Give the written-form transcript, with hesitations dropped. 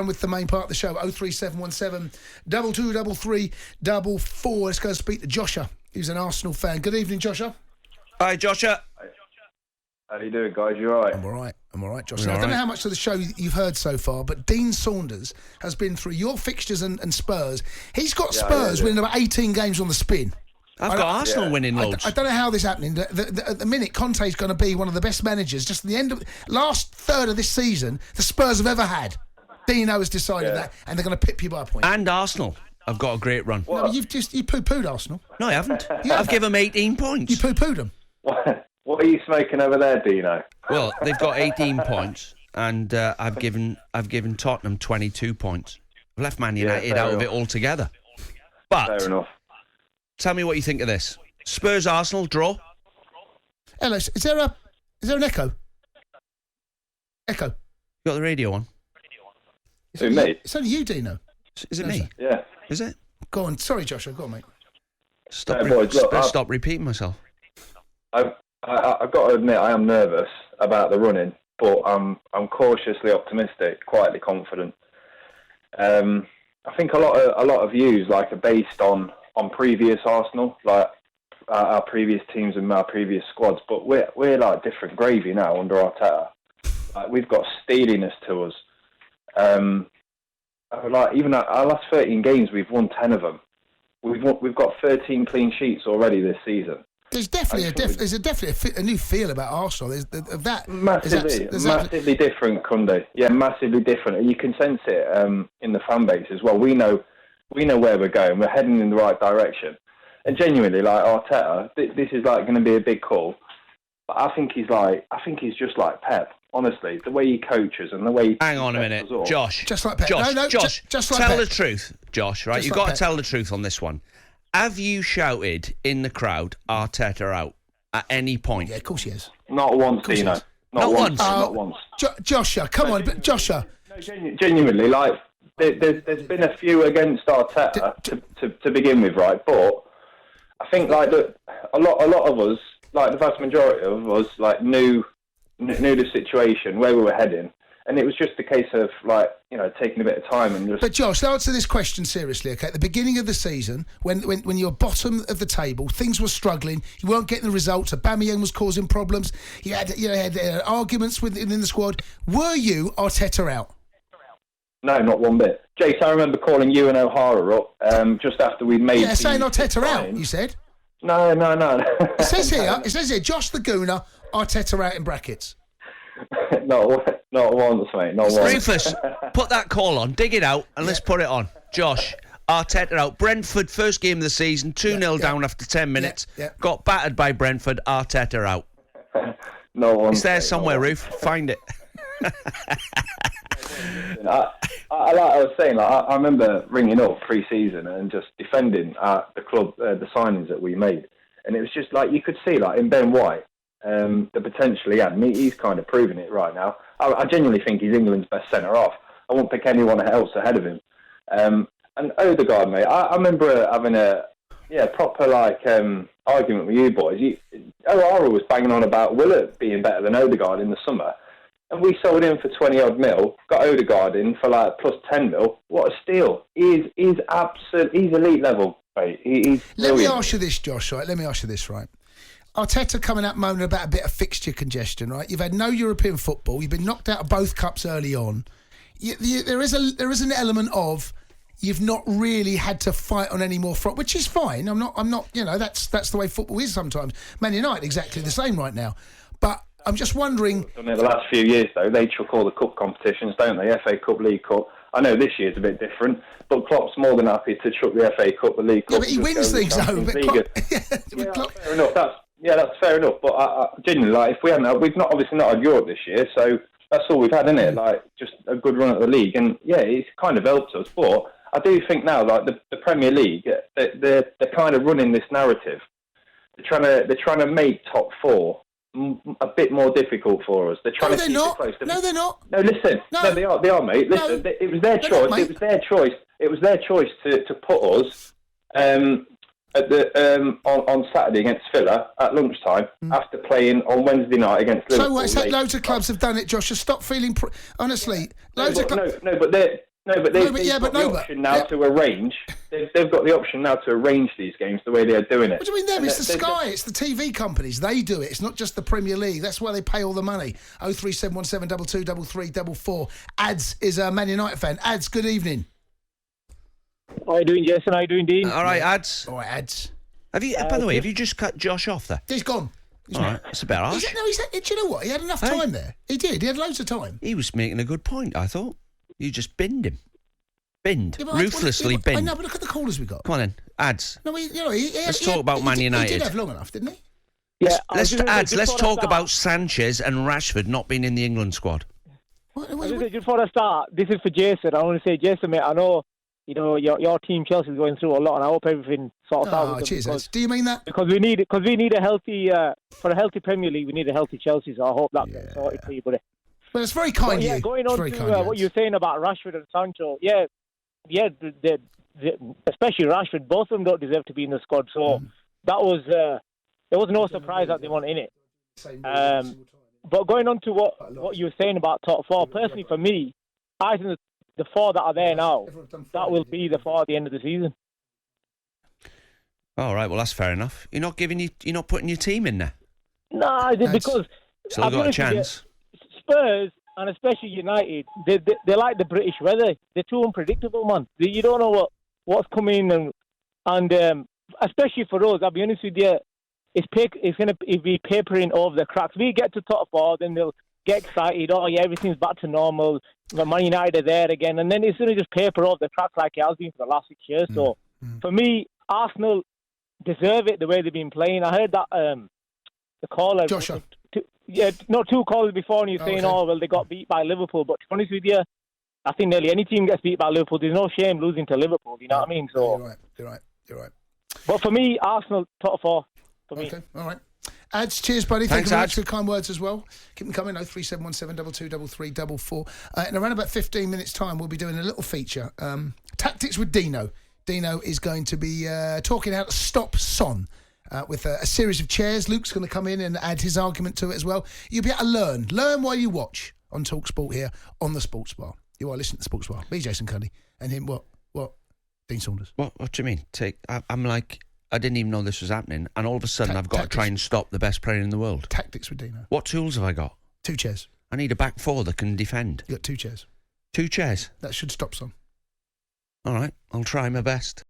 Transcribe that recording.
on with the main part of the show. 03717 223344. Let's go and speak to Joshua, who's an Arsenal fan. Good evening, Joshua. Hi, Joshua. How you doing, guys? You all right? I'm all right, Joshua. I don't know how much of the show you've heard so far, but Dean Saunders has been through your fixtures and Spurs. He's got Spurs winning about 18 games on the spin. I've got Arsenal winning loads. I don't know how this is happening. At the minute, Conte's going to be one of the best managers. Just at the end of last third of this season, the Spurs have ever had. Dino has decided that, and they're going to pip you by a point. And Arsenal have got a great run. No, you poo-pooed Arsenal. No, I haven't. I've given them 18 points. You poo-pooed them. What are you smoking over there, Dino? Well, they've got 18 points, and I've given Tottenham 22 points. I've left Man United out of it altogether. But fair enough. Tell me what you think of this. Spurs Arsenal draw. Hello, is there an echo? Echo. You got the radio on? Who, me? It's only you, Dino. Is it me? Yeah. Is it? Go on. Sorry, Joshua. Go on, mate. Stop repeating myself. I've got to admit, I am nervous about the running, but I'm cautiously optimistic, quietly confident. I think a lot of views are based on previous Arsenal, our previous teams and our previous squads, but we're like different gravy now under Arteta. We've got steeliness to us. Even our last 13 games, we've won 10 of them. We've got 13 clean sheets already this season. There's definitely a new feel about Arsenal. There's that massively different, Kunde. Yeah, massively different. And you can sense it in the fan base as well. We know where we're going. We're heading in the right direction. And genuinely, Arteta, this is going to be a big call. But I think he's just like Pep. Honestly, the way he coaches and the way he... Hang on a minute, Josh. Just like Pep. Josh, just like tell Pep. the truth, Josh, right? You've got to tell the truth on this one. Have you shouted in the crowd, Arteta out, at any point? Yeah, of course he has. Not once, Dino. Not once. Not once. Joshua, come on, Joshua. No, genuinely, there's been a few against Arteta to begin with, right? But I think a lot of us, the vast majority of us, knew the situation, where we were heading, and it was just a case of taking a bit of time and just. But Josh, answer this question seriously, okay? At the beginning of the season, when you were bottom of the table, things were struggling. You weren't getting the results. Aubameyang was causing problems. You had arguments within the squad. Were you Arteta out? No, not one bit. Jace, I remember calling you and O'Hara up just after we'd made. Yeah, saying Arteta out. You said. No. It says here, Josh the Gooner, Arteta out in brackets. Not once, mate. Not once. Rufus, put that call on, dig it out, and let's put it on. Josh, Arteta out. Brentford, first game of the season, 2-0 down after 10 minutes. Got battered by Brentford, Arteta out. No one. It's there somewhere, Roof. Find it. I was saying, I remember ringing up pre-season and just defending the club, the signings that we made. And it was just you could see, in Ben White, the potential he had. And he's kind of proving it right now. I genuinely think he's England's best centre-half. I won't pick anyone else ahead of him. And Odegaard, mate, I remember having a proper argument with you boys. O'Hara was banging on about Willett being better than Odegaard in the summer. And we sold him for 20-odd mil, got Odegaard in for plus 10 mil. What a steal. He's elite level, mate. Let me ask you this, Josh, right? Right? Arteta coming out moaning about a bit of fixture congestion, right? You've had no European football. You've been knocked out of both cups early on. There is an element of you've not really had to fight on any more front, which is fine. I'm not. That's the way football is sometimes. Man United exactly the same right now, but I'm just wondering. In the last few years, though, they chuck all the cup competitions, don't they? FA Cup, League Cup. I know this year's a bit different, but Klopp's more than happy to chuck the FA Cup, the League Cup. Yeah, but he wins things, though. Fair enough. That's fair enough. But I genuinely, if we hadn't, we've obviously not had Europe this year, so that's all we've had, isn't it? Just a good run at the league, and it's kind of helped us. But I do think now, the Premier League, they're kind of running this narrative. They're trying to make top four a bit more difficult for us. They're trying to keep it close to. No, they're not. No, listen. No, they are, mate. Listen, it was their choice. Not, it was their choice. It was their choice to put us at the on Saturday against Villa at lunchtime after playing on Wednesday night against Liverpool. So loads of clubs have done it, Josh. Just stop feeling. Honestly, loads of clubs. No, but No, but they've got the option now to arrange. They've got the option now to arrange these games the way they're doing it. What do you mean them? It's the Sky, it's the TV companies. They do it. It's not just the Premier League. That's why they pay all the money. 03717 223344. Ads is a Man United fan. Ads, good evening. How are you doing, Jason? How are you doing, Dean? All right, Ads. All right, Ads. Have you? By the way, have you just cut Josh off there? He's gone. All right, that's a bit harsh. Do you know what? He had enough time there. He did. He had loads of time. He was making a good point, I thought. You just binned him. Ruthlessly binned. I know, but look at the callers we got. Come on then, Ads. No, let's talk about Man United. He did have long enough, didn't he? Yeah. Let's talk about Sanchez and Rashford not being in the England squad. Just before I start, this is for Jason. I want to say, Jason, mate, I know your team Chelsea is going through a lot, and I hope everything sorts out. Oh, cheers. Do you mean that? Because we need a healthy for a healthy Premier League. We need a healthy Chelsea. So I hope that gets sorted for you, buddy. Well, it's very kind of you. Going on to what you're saying about Rashford and Sancho, especially Rashford, both of them don't deserve to be in the squad. So that was there was no surprise that they weren't in it. But going on to what you were saying about top four, personally for me, I think the four that are there now, that will be the four at the end of the season. All right, well that's fair enough. You're not putting your team in there. No, because still got a chance. Spurs and especially United, they like the British weather. They're too unpredictable, man. You don't know what's coming, and especially for us, I'll be honest with you, it's going to be papering over the cracks. We get to top four, then they'll get excited. Oh yeah, everything's back to normal. Man United are there again, and then it's going to just paper over the cracks like it has been for the last 6 years. So for me, Arsenal deserve it the way they've been playing. I heard that the caller. Joshua. Two callers before, and you're saying, they got beat by Liverpool. But to be honest with you, I think nearly any team gets beat by Liverpool. There's no shame losing to Liverpool. You know what I mean? So You're right. But for me, Arsenal top four. For me. Okay, all right. Ads, cheers, buddy. Thanks, Thank you very much Ads. for your kind words as well. Keep them coming. 03717 223344. In around about 15 minutes' time, we'll be doing a little feature. Tactics with Dino. Dino is going to be talking how to stop Son. With a series of chairs. Luke's going to come in and add his argument to it as well. You'll be able to learn. Learn while you watch on talkSPORT here on the Sports Bar. You are listening to the Sports Bar. Me, Jason Cundy. And him, what? Dean Saunders. What do you mean? I'm like, I didn't even know this was happening, and all of a sudden I've got to try and stop the best player in the world. Tactics with Dino. What tools have I got? 2 chairs. I need a back four that can defend. You got 2 chairs. 2 chairs? That should stop Son. All right, I'll try my best.